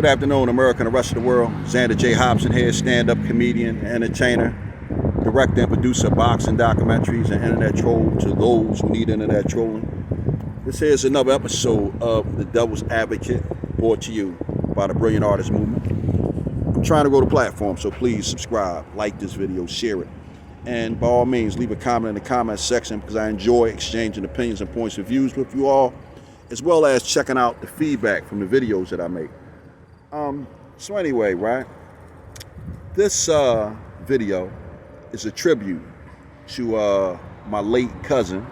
Good afternoon, America and the rest of the world. Xander J. Hobson here, stand-up comedian, entertainer, director and producer of boxing documentaries and internet troll to those who need internet trolling. This here is another episode of The Devil's Advocate, brought to you by the Brilliant Artist Movement. I'm trying to grow the platform, so please subscribe, like this video, share it, and by all means, leave a comment in the comment section because I enjoy exchanging opinions and points of views with you all, as well as checking out the feedback from the videos that I make. So anyway, right, this video is a tribute to my late cousin,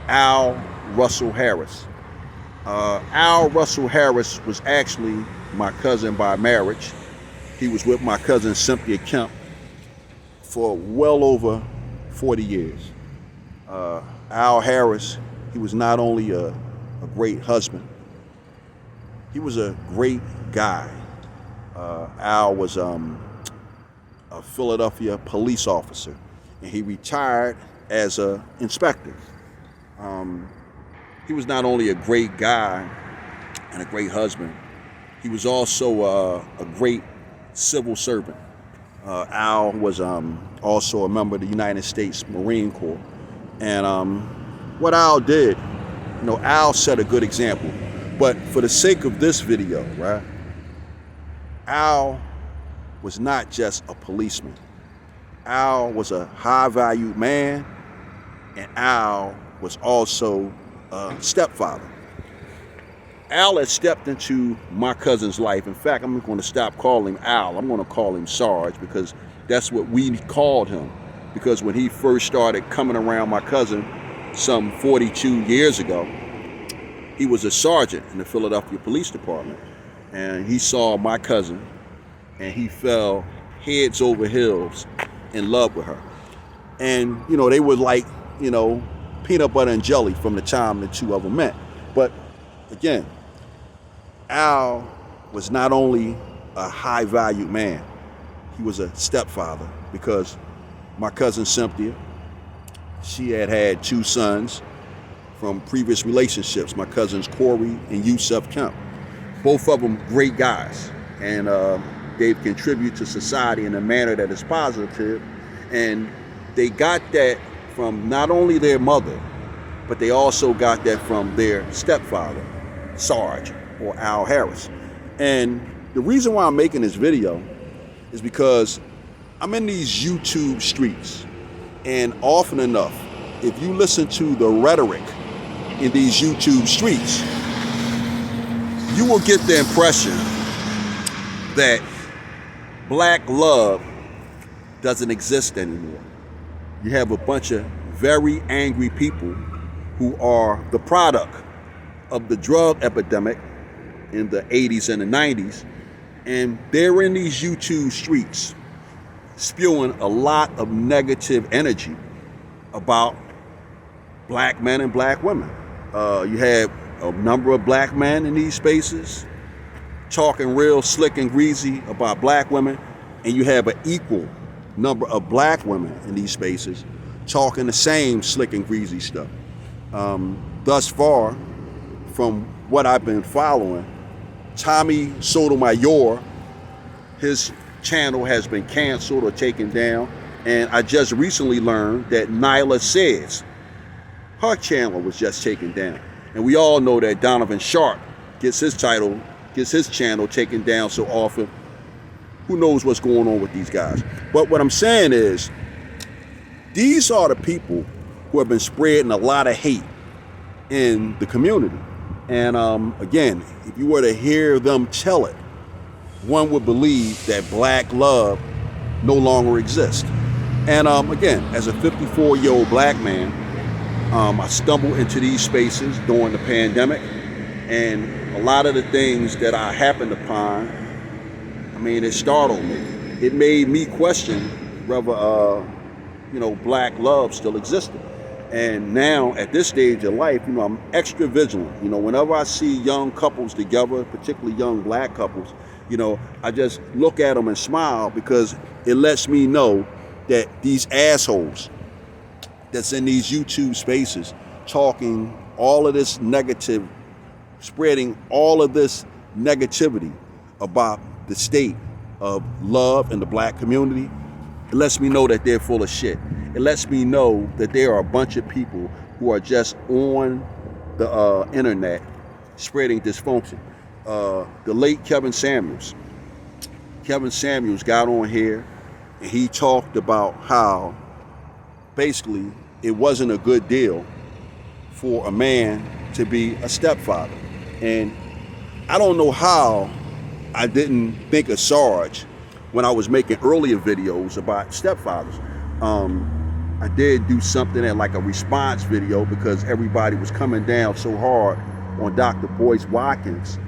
Al Russell Harris. Al Russell Harris was actually my cousin by marriage. He was with my cousin Cynthia Kemp for well over 40 years. Al Harris, he was not only a great husband, he was a great guy. Al was a Philadelphia police officer, and he retired as an inspector. He was not only a great guy and a great husband, he was also a great civil servant. Al was also a member of the United States Marine Corps. And what Al did, Al set a good example. But for the sake of this video, right, Al was not just a policeman. Al was a high-valued man, and Al was also a stepfather. Al had stepped into my cousin's life. In fact, I'm going to stop calling him Al. I'm going to call him Sarge because that's what we called him. Because when he first started coming around my cousin some 42 years ago, he was a sergeant in the Philadelphia Police Department. And he saw my cousin, and he fell heads over heels in love with her. And, they were like, peanut butter and jelly from the time the two of them met. But again, Al was not only a high-valued man, he was a stepfather because my cousin Cynthia, she had two sons from previous relationships, my cousins Corey and Yusuf Kemp. Both of them great guys, and they've contributed to society in a manner that is positive, and they got that from not only their mother, but they also got that from their stepfather, Sarge, or Al Harris. And the reason why I'm making this video is because I'm in these YouTube streets, and often enough, if you listen to the rhetoric in these YouTube streets, you will get the impression that black love doesn't exist anymore. You have a bunch of very angry people who are the product of the drug epidemic in the 80s and the 90s, and they're in these YouTube streets spewing a lot of negative energy about black men and black women. You have a number of black men in these spaces talking real slick and greasy about black women, and you have an equal number of black women in these spaces talking the same slick and greasy stuff. Thus far, from what I've been following, Tommy Sotomayor, his channel has been canceled or taken down, and I just recently learned that Nyla Says, her channel was just taken down. And we all know that Donovan Sharp gets his channel taken down so often. Who knows what's going on with these guys? But what I'm saying is, these are the people who have been spreading a lot of hate in the community. And again, if you were to hear them tell it, one would believe that black love no longer exists. And again, as a 54-year-old black man, I stumbled into these spaces during the pandemic, and a lot of the things that I happened upon, it startled me. It made me question whether, black love still existed. And now, at this stage of life, I'm extra vigilant. Whenever I see young couples together, particularly young black couples, I just look at them and smile because it lets me know that these assholes that's in these YouTube spaces talking all of this negative, spreading all of this negativity about the state of love in the black community, it lets me know that they're full of shit. It lets me know that there are a bunch of people who are just on the internet spreading dysfunction. The late Kevin Samuels got on here and he talked about how basically it wasn't a good deal for a man to be a stepfather. And I don't know how I didn't think of Sarge when I was making earlier videos about stepfathers. I did do something at like a response video because everybody was coming down so hard on Dr. Boyce Watkins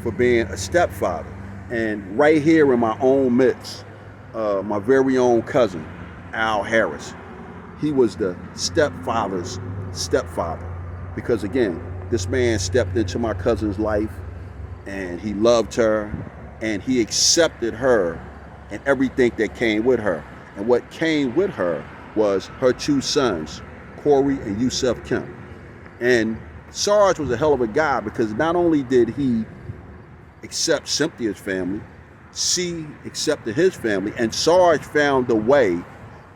for being a stepfather. And right here in my own midst, my very own cousin, Al Harris, he was the stepfather's stepfather. Because again, this man stepped into my cousin's life and he loved her and he accepted her and everything that came with her. And what came with her was her two sons, Corey and Yusef Kemp. And Sarge was a hell of a guy because not only did he accept Cynthia's family, C accepted his family, and Sarge found a way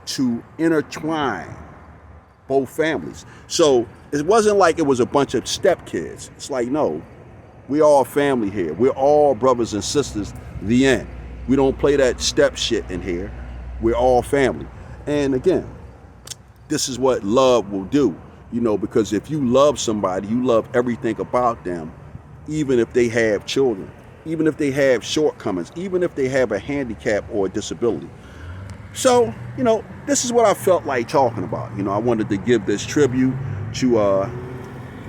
to intertwine both families. So it wasn't like it was a bunch of stepkids. It's like, no, we all family here. We're all brothers and sisters, the end. We don't play that step shit in here. We're all family. And again, this is what love will do, you know, because if you love somebody, you love everything about them, even if they have children, even if they have shortcomings, even if they have a handicap or a disability. So, you know, this is what I felt like talking about. You know, I wanted to give this tribute to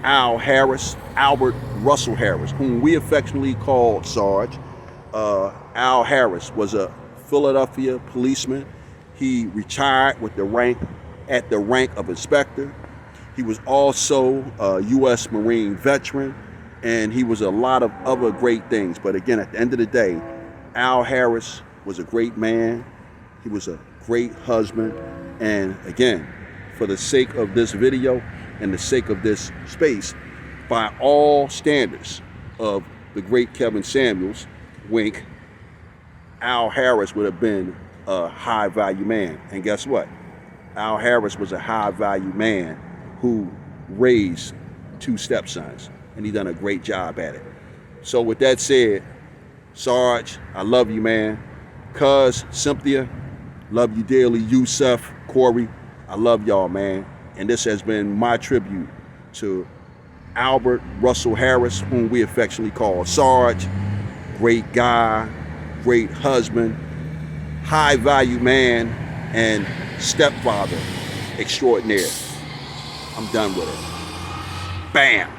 Al Harris, Albert Russell Harris, whom we affectionately called Sarge. Al Harris was a Philadelphia policeman. He retired with the rank of inspector. He was also a U.S. Marine veteran, and he was a lot of other great things. But again, at the end of the day, Al Harris was a great man. He was a great husband. And again, for the sake of this video and the sake of this space, by all standards of the great Kevin Samuels, wink, Al Harris would have been a high value man. And guess what? Al Harris was a high value man who raised two stepsons, and he done a great job at it. So with that said, Sarge, I love you, man. Cuz, Cynthia, love you dearly. Yusef, Corey, I love y'all, man. And this has been my tribute to Albert Russell Harris, whom we affectionately call Sarge. Great guy, great husband, high value man, and stepfather extraordinaire. I'm done with it. Bam.